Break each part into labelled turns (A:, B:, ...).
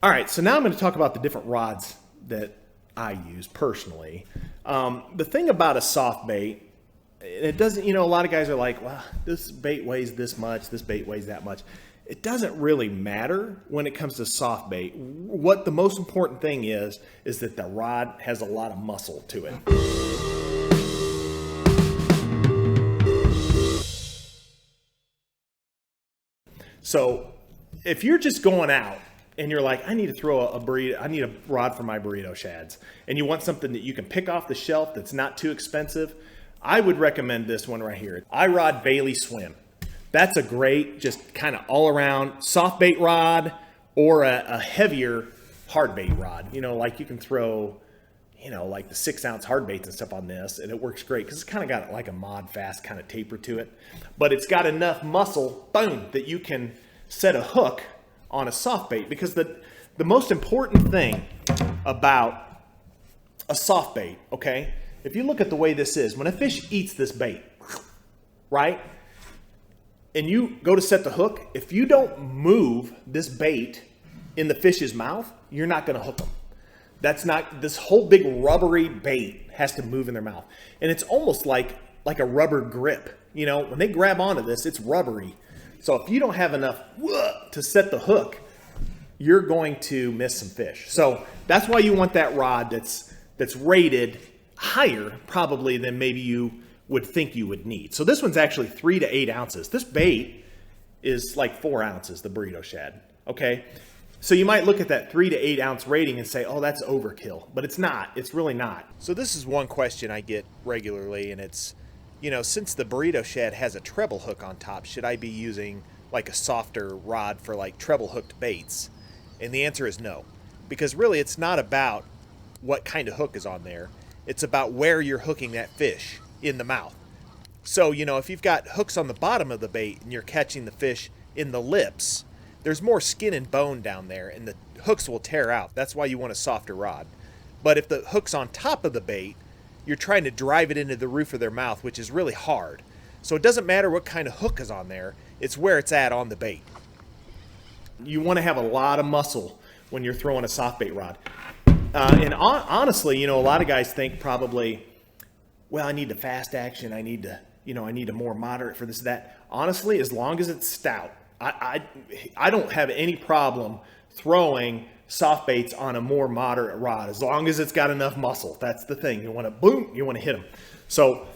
A: All right, so now I'm going to talk about the different rods that I use personally. The thing about a soft bait, it doesn't, a lot of guys are like, well, this bait weighs this much, this bait weighs that much. It doesn't really matter when it comes to soft bait. What the most important thing is that the rod has a lot of muscle to it. So if you're just going out and you're like, I need to throw a burrito, I need a rod for my Burrito Shads, and you want something that you can pick off the shelf that's not too expensive, I would recommend this one right here. iRod Bailey Swim. That's a great, just kind of all around soft bait rod, or a heavier hard bait rod. Like you can throw, like the 6-ounce hard baits and stuff on this, and it works great because it's kind of got like a mod fast kind of taper to it. But it's got enough muscle, boom, that you can set a hook on a soft bait, because the most important thing about a soft bait, okay, if you look at the way this is, when a fish eats this bait, right, and you go to set the hook, if you don't move this bait in the fish's mouth, you're not going to hook them. That's not, this whole big rubbery bait has to move in their mouth. And it's almost like a rubber grip. When they grab onto this, it's rubbery. So if you don't have enough to set the hook, you're going to miss some fish. So that's why you want that rod that's rated higher probably than maybe you would think you would need. So this one's actually 3 to 8 ounces. This bait is like 4 ounces, the Burrito Shad. Okay. So you might look at that 3 to 8 ounce rating and say, oh, that's overkill, but it's not. It's really not. So this is one question I get regularly, and it's, since the Burrito Shad has a treble hook on top, should I be using like a softer rod for like treble hooked baits? And the answer is no, because really it's not about what kind of hook is on there. It's about where you're hooking that fish in the mouth. So, if you've got hooks on the bottom of the bait and you're catching the fish in the lips, there's more skin and bone down there, and the hooks will tear out. That's why you want a softer rod. But if the hook's on top of the bait, you're trying to drive it into the roof of their mouth, which is really hard. So it doesn't matter what kind of hook is on there, it's where it's at on the bait. You want to have a lot of muscle when you're throwing a soft bait rod. And honestly, a lot of guys think probably, well, I need the fast action, I need a more moderate for this, that. Honestly, as long as it's stout, I don't have any problem throwing soft baits on a more moderate rod, as long as it's got enough muscle. That's the thing. You want to boom, you want to hit them. So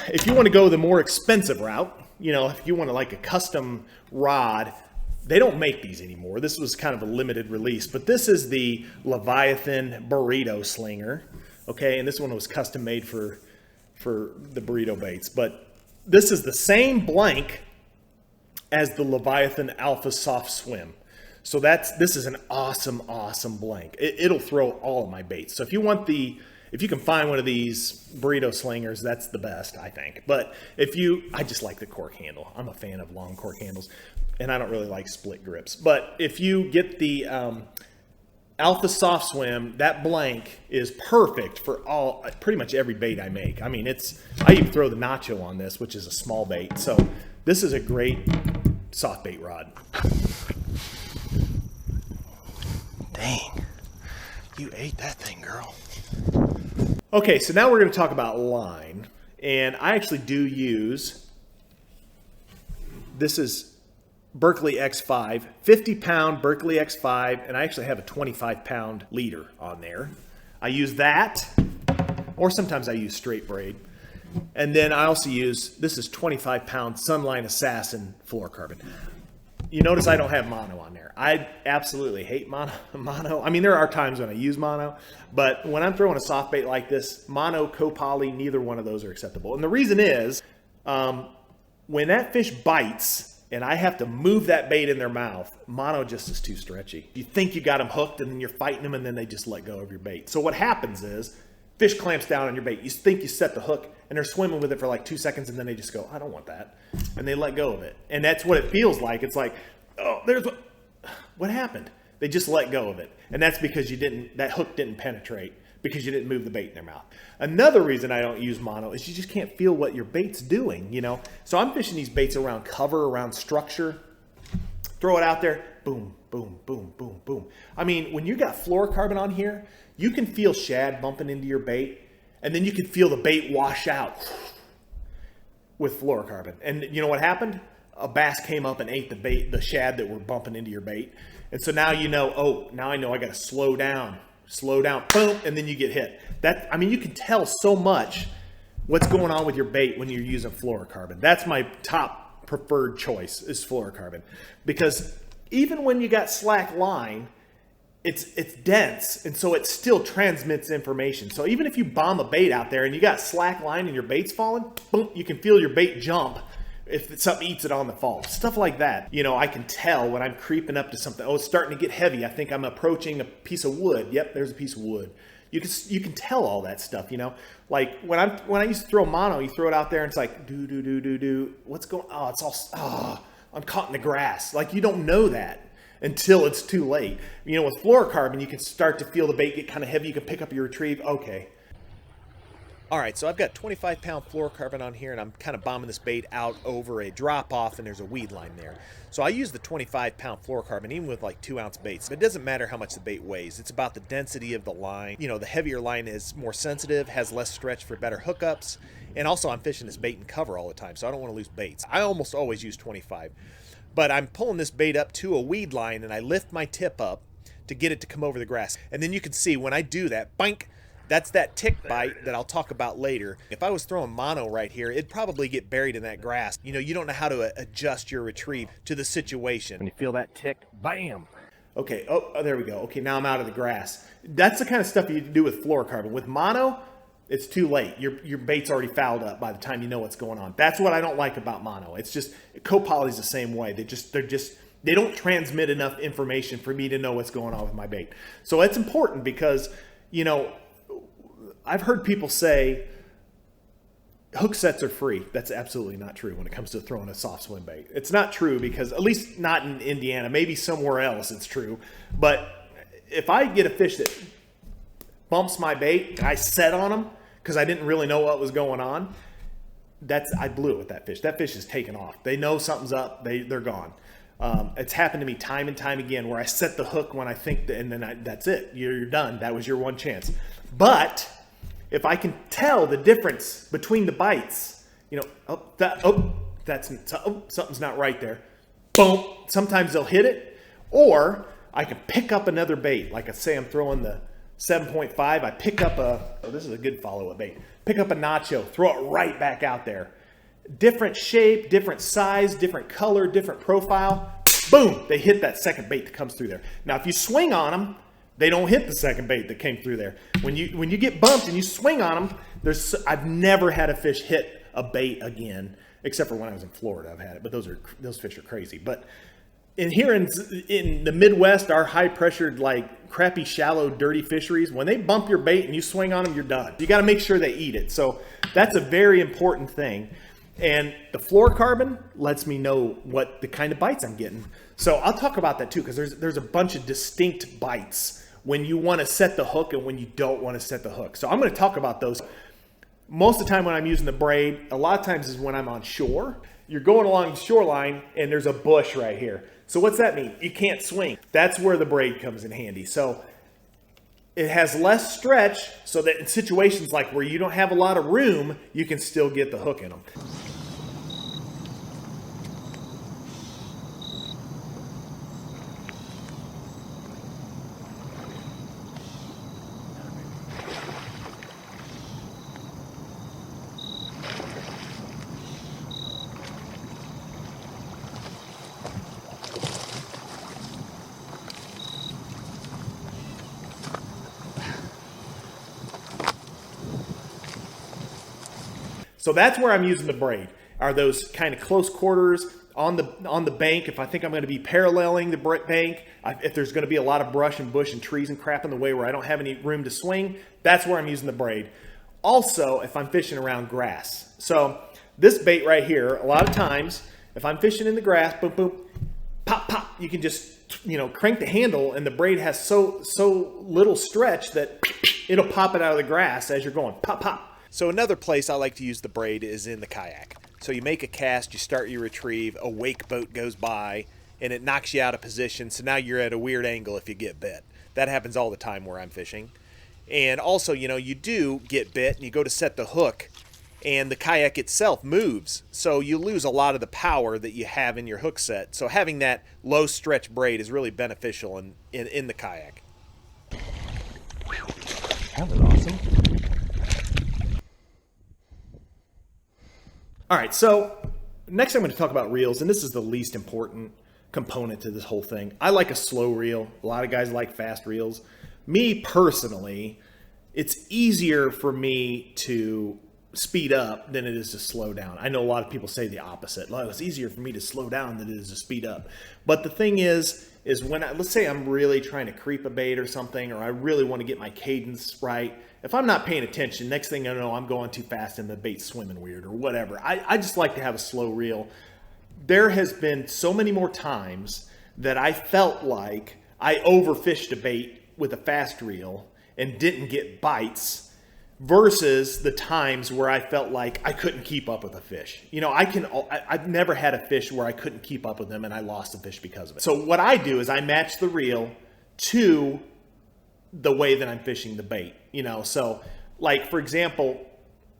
A: if you want to go the more expensive route, if you want to like a custom rod, they don't make these anymore. This was kind of a limited release, but this is the Leviathan Burrito Slinger. Okay, and this one was custom made for the burrito baits. But this is the same blank as the Leviathan Alpha Soft Swim. So this is an awesome blank. It'll throw all of my baits. So if you can find one of these burrito slingers, that's the best, I think. But I just like the cork handle. I'm a fan of long cork handles, and I don't really like split grips. But if you get the Alpha Soft Swim, that blank is perfect for pretty much every bait I make. I mean, I even throw the nacho on this, which is a small bait. So this is a great soft bait rod. Dang, you ate that thing, girl. Okay, so now we're going to talk about line. And I actually do use, this is Berkley X5, 50-pound Berkley X5, and I actually have a 25-pound leader on there. I use that, or sometimes I use straight braid. And then I also use, this is 25-pound Sunline Assassin fluorocarbon. You notice I don't have mono on there. I absolutely hate mono. I mean, there are times when I use mono, but when I'm throwing a soft bait like this, mono, copoly, neither one of those are acceptable. And the reason is, when that fish bites and I have to move that bait in their mouth, mono just is too stretchy. You think you got them hooked, and then you're fighting them, and then they just let go of your bait. So what happens is, fish clamps down on your bait. You think you set the hook, and they're swimming with it for like 2 seconds, and then they just go, I don't want that. And they let go of it. And that's what it feels like. It's like, oh, what happened? They just let go of it. And that's because that hook didn't penetrate, because you didn't move the bait in their mouth. Another reason I don't use mono is you just can't feel what your bait's doing, So I'm fishing these baits around cover, around structure. throw it out there, boom, boom, boom, boom, boom. I mean, when you got fluorocarbon on here, you can feel shad bumping into your bait, and then you can feel the bait wash out with fluorocarbon. And you know what happened? A bass came up and ate the shad that were bumping into your bait. And so now you know, oh, now I know I got to slow down, boom, and then you get hit. I mean, you can tell so much what's going on with your bait when you're using fluorocarbon. That's my top preferred choice, is fluorocarbon. Because even when you got slack line, it's dense, and so it still transmits information. So even if you bomb a bait out there and you got slack line and your bait's falling, boom, you can feel your bait jump if something eats it on the fall. Stuff like that. You know, I can tell when I'm creeping up to something. Oh, it's starting to get heavy. I think I'm approaching a piece of wood. Yep, there's a piece of wood. You can tell all that stuff, you know. Like when I used to throw mono, you throw it out there and it's like do. What's going? Oh, it's all I'm caught in the grass. Like, you don't know that until it's too late. You know, with fluorocarbon, you can start to feel the bait get kind of heavy. You can pick up your retrieve. Okay. All right, so I've got 25-pound fluorocarbon on here, and I'm kind of bombing this bait out over a drop-off, and there's a weed line there. So I use the 25-pound fluorocarbon even with like 2-ounce baits. It doesn't matter how much the bait weighs. It's about the density of the line. You know, the heavier line is more sensitive, has less stretch for better hookups, and also I'm fishing this bait and cover all the time, so I don't want to lose baits. I almost always use 25. But I'm pulling this bait up to a weed line, and I lift my tip up to get it to come over the grass. And then you can see when I do that, boink, that's that tick bite that I'll talk about later. If I was throwing mono right here, it'd probably get buried in that grass. You know, you don't know how to adjust your retrieve to the situation. When you feel that tick, bam. Okay, oh, there we go. Okay, now I'm out of the grass. That's the kind of stuff you do with fluorocarbon. With mono, it's too late. Your bait's already fouled up by the time you know what's going on. That's what I don't like about mono. It's just, copoly's the same way. They don't transmit enough information for me to know what's going on with my bait. So it's important because, you know, I've heard people say hook sets are free. That's absolutely not true when it comes to throwing a soft swim bait. It's not true because, at least not in Indiana, maybe somewhere else it's true. But if I get a fish that bumps my bait and I set on them because I didn't really know what was going on, I blew it with that fish. That fish is taken off. They know something's up. They're gone. It's happened to me time and time again where I set the hook when I think and then that's it. You're done. That was your one chance. But if I can tell the difference between the bites, you know, something's not right there. Boom. Sometimes they'll hit it, or I can pick up another bait. Like I say, I'm throwing the 7.5. I pick up this is a good follow-up bait. Pick up a nacho, throw it right back out there. Different shape, different size, different color, different profile. Boom, they hit that second bait that comes through there. Now, if you swing on them, they don't hit the second bait that came through there. When you get bumped and you swing on them, I've never had a fish hit a bait again, except for when I was in Florida. I've had it, but those fish are crazy. But here in the Midwest, our high pressured, like crappy, shallow, dirty fisheries, when they bump your bait and you swing on them, you're done. You got to make sure they eat it. So that's a very important thing. And the fluorocarbon lets me know what the kind of bites I'm getting. So I'll talk about that too, because there's a bunch of distinct bites when you want to set the hook and when you don't want to set the hook. So I'm going to talk about those. Most of the time when I'm using the braid, a lot of times is when I'm on shore. You're going along the shoreline and there's a bush right here. So what's that mean? You can't swing. That's where the braid comes in handy. So it has less stretch so that in situations like where you don't have a lot of room, you can still get the hook in them. So that's where I'm using the braid, are those kind of close quarters on the bank. If I think I'm going to be paralleling the bank, if there's going to be a lot of brush and bush and trees and crap in the way where I don't have any room to swing, that's where I'm using the braid. Also, if I'm fishing around grass. So this bait right here, a lot of times, if I'm fishing in the grass, boom, boom, pop, pop, you can just, you know, crank the handle and the braid has so little stretch that it'll pop it out of the grass as you're going, pop, pop. So another place I like to use the braid is in the kayak. So you make a cast, you start your retrieve, a wake boat goes by, and it knocks you out of position. So now you're at a weird angle if you get bit. That happens all the time where I'm fishing. And also, you know, you do get bit and you go to set the hook and the kayak itself moves. So you lose a lot of the power that you have in your hook set. So having that low stretch braid is really beneficial in the kayak.
B: That was awesome.
A: All right, so next I'm going to talk about reels, and this is the least important component to this whole thing. I like a slow reel. A lot of guys like fast reels. Me personally, it's easier for me to speed up than it is to slow down. I know a lot of people say the opposite. Well, it's easier for me to slow down than it is to speed up. But the thing is when let's say I'm really trying to creep a bait or something, or I really want to get my cadence right. If I'm not paying attention, next thing I know, I'm going too fast and the bait's swimming weird or whatever. I just like to have a slow reel. There has been so many more times that I felt like I overfished a bait with a fast reel and didn't get bites versus the times where I felt like I couldn't keep up with a fish. You know, I've never had a fish where I couldn't keep up with them and I lost a fish because of it. So what I do is I match the reel to the way that I'm fishing the bait, you know. So like, for example,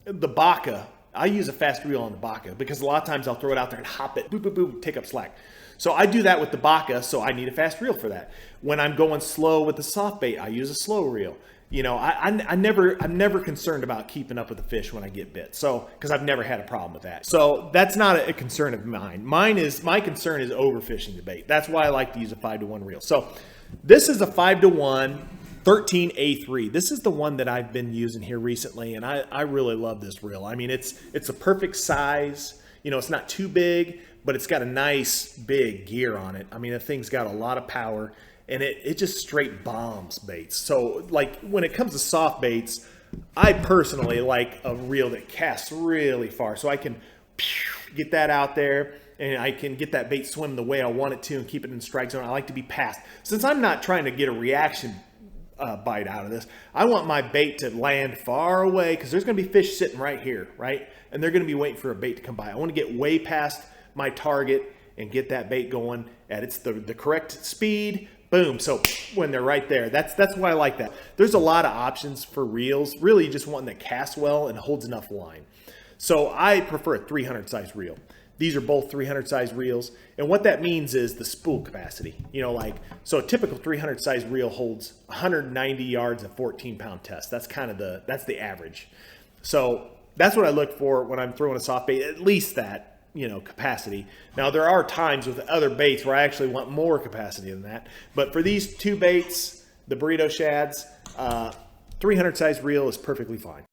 A: the baka, I use a fast reel on the baka because a lot of times I'll throw it out there and hop it, boop, boop, boop, take up slack. So I do that with the baka, so I need a fast reel for that. When I'm going slow with the soft bait, I use a slow reel. You know, I'm never concerned about keeping up with the fish when I get bit. So, because I've never had a problem with that. So that's not a concern of mine. My concern is overfishing the bait. That's why I like to use a 5-to-1 reel. So this is a 5-to-1 13A3. This is the one that I've been using here recently, and I really love this reel. I mean, it's a perfect size. You know, it's not too big, but it's got a nice big gear on it. I mean, the thing's got a lot of power, and it just straight bombs baits. So, like, when it comes to soft baits, I personally like a reel that casts really far, so I can get that out there, and I can get that bait swimming the way I want it to and keep it in strike zone. I like to be past. Since I'm not trying to get a reaction bite out of this, I want my bait to land far away because there's going to be fish sitting right here, right? And they're going to be waiting for a bait to come by. I want to get way past my target and get that bait going at the correct speed. Boom. So when they're right there, that's why I like that. There's a lot of options for reels. Really, you just want one that casts well and holds enough line. So I prefer a 300 size reel. These are both 300 size reels. And what that means is the spool capacity. You know, like, so a typical 300 size reel holds 190 yards of 14-pound test. That's kind of that's the average. So that's what I look for when I'm throwing a soft bait, at least that, you know, capacity. Now, there are times with other baits where I actually want more capacity than that. But for these two baits, the Burrito Shads, 300 size reel is perfectly fine.